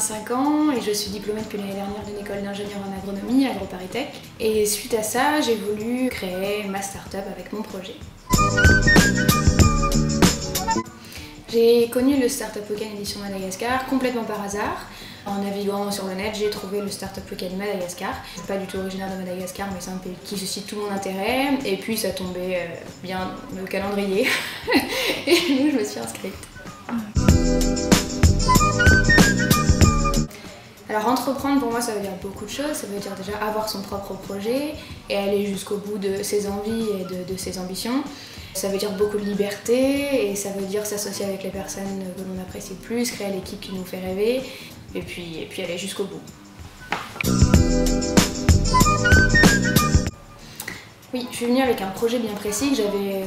25 ans et je suis diplômée depuis l'année dernière d'une école d'ingénieur en agronomie, AgroParisTech. Et suite à ça, j'ai voulu créer ma start-up avec mon projet. J'ai connu le Startup Weekend édition Madagascar complètement par hasard. En naviguant sur le net, j'ai trouvé le Startup Weekend Madagascar. Je suis pas du tout originaire de Madagascar, mais c'est un pays qui suscite tout mon intérêt. Et puis ça tombait bien dans le calendrier. Et donc je me suis inscrite. Alors entreprendre pour moi ça veut dire beaucoup de choses, ça veut dire déjà avoir son propre projet et aller jusqu'au bout de ses envies et de ses ambitions. Ça veut dire beaucoup de liberté et ça veut dire s'associer avec les personnes que l'on apprécie le plus, créer l'équipe qui nous fait rêver et puis aller jusqu'au bout. Oui, je suis venue avec un projet bien précis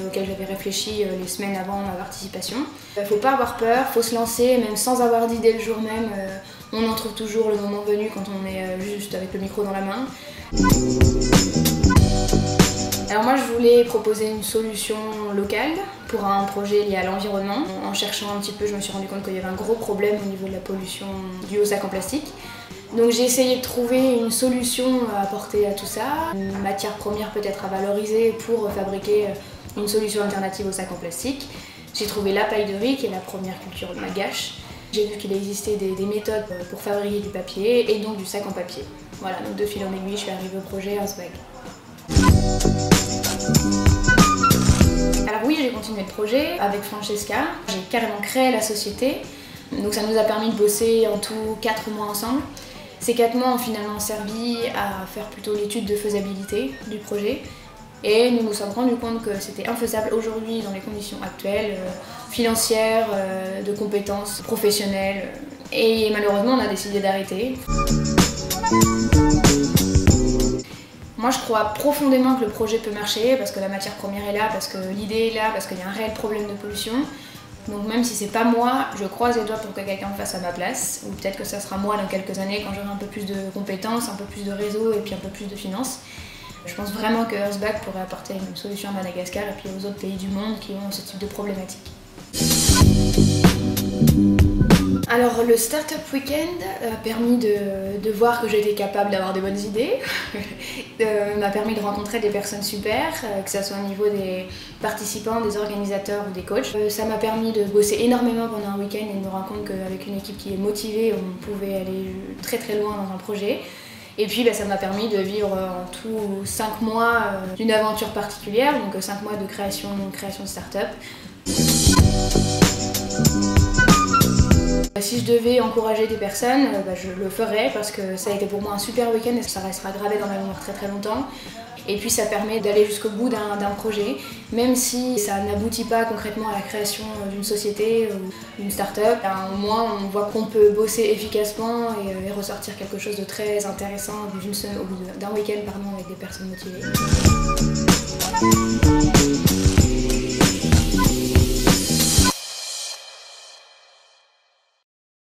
auquel j'avais réfléchi les semaines avant ma participation. Il ne faut pas avoir peur, il faut se lancer, même sans avoir d'idée le jour même. On en trouve toujours le moment venu quand on est juste avec le micro dans la main. Alors moi je voulais proposer une solution locale pour un projet lié à l'environnement. En cherchant un petit peu, je me suis rendu compte qu'il y avait un gros problème au niveau de la pollution due aux sacs en plastique. Donc j'ai essayé de trouver une solution à apporter à tout ça, une matière première peut-être à valoriser pour fabriquer une solution alternative aux sacs en plastique. J'ai trouvé la paille de riz qui est la première culture malgache. J'ai vu qu'il existait des méthodes pour fabriquer du papier et donc du sac en papier. Voilà, donc de fil en aiguille, je suis arrivée au projet Earthbag. Alors oui, j'ai continué le projet avec Francesca. J'ai carrément créé la société. Donc ça nous a permis de bosser en tout 4 mois ensemble. Ces 4 mois ont finalement servi à faire plutôt l'étude de faisabilité du projet. Et nous nous sommes rendus compte que c'était infaisable aujourd'hui dans les conditions actuelles, financières, de compétences professionnelles. Et malheureusement, on a décidé d'arrêter. Moi, je crois profondément que le projet peut marcher parce que la matière première est là, parce que l'idée est là, parce qu'il y a un réel problème de pollution. Donc même si c'est pas moi, je croise les doigts pour que quelqu'un le fasse à ma place. Ou peut-être que ça sera moi dans quelques années quand j'aurai un peu plus de compétences, un peu plus de réseau et puis un peu plus de finances. Je pense vraiment que Earthbag pourrait apporter une solution à Madagascar et puis aux autres pays du monde qui ont ce type de problématique. Alors le Startup Weekend a permis de voir que j'étais capable d'avoir des bonnes idées, m'a permis de rencontrer des personnes super, que ce soit au niveau des participants, des organisateurs ou des coachs. Ça m'a permis de bosser énormément pendant un week-end et de me rendre compte qu'avec une équipe qui est motivée, on pouvait aller très très loin dans un projet. Et puis ça m'a permis de vivre en tout 5 mois d'une aventure particulière, donc 5 mois de création de start-up. Si je devais encourager des personnes, je le ferais parce que ça a été pour moi un super week-end et ça restera gravé dans ma mémoire très très longtemps. Et puis ça permet d'aller jusqu'au bout d'un projet, même si ça n'aboutit pas concrètement à la création d'une société ou d'une start-up. Au moins on voit qu'on peut bosser efficacement et ressortir quelque chose de très intéressant au bout d'un week-end avec des personnes motivées.